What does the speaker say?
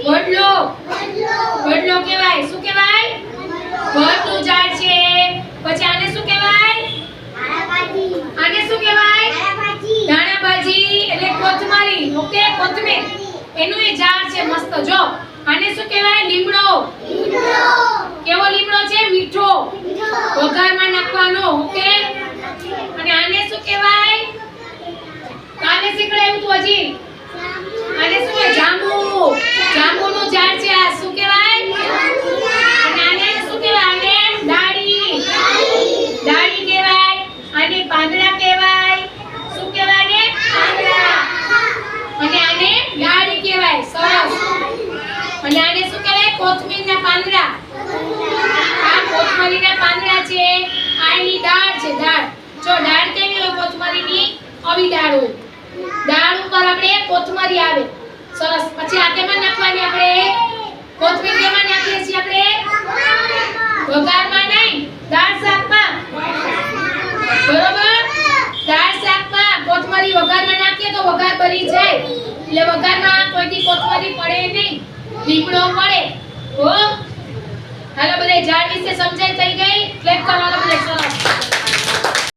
વડલો વડલો કહેવાય. શું કહેવાય? વડનું ઝાડ છે. પછી આને શું કહેવાય? આને શું કહેવાય? ધાણાભાજી એટલે કોથમરી. ઓકે, કોથમીર એનું એ ઝાડ છે મસ્ત. જો આને શું કહેવાય? લીમડો. કેવો લીમડો છે? મીઠો. વઘારમાં નાખવાનો. ઓકે. અને આને શું કહેવાય? આને શીખડાયું તું હજી. આને શું કહેવાય? જાંબુ. જાંબુનું ઝાડ છે આ. શું કહેવાય? અને આને શું કહેવાય? આને ડાળી. ડાળી કહેવાય. આને પાંદડા કહેવાય. શું કહેવાય ને? પાંદડા. અને આને ડાળી કહેવાય. સરસ. અને આને શું કહેવાય? કોથમીરના પાંદડા. આ કોથમરીના પાંદડા છે. આ એની દાળ છે. દાળ. જો દાળ કેવી હોય કોથમરીની? આવી દાળ હોય. દાળ ઉપર આપણે કોથમરી આવે. સરસ. પછી આ કેમાં નાખવાની આપણે? કોથમીર કેમાં નાખીએ છીએ આપણે? વઘારમાં નહીં, દાળ શાકમાં. બરોબર? દાળ શાકમાં કોથમરી વઘારમાં નાખીએ તો વઘાર બળી જાય. એટલે વઘારમાં કોઈથી કોથમરી પડે નહીં, લીમડો પડે. હો. હાલો બધા ઝાડ વિશે સમજાઈ થઈ ગઈ? ક્લેપ કરો. હાલો બધા. સરસ.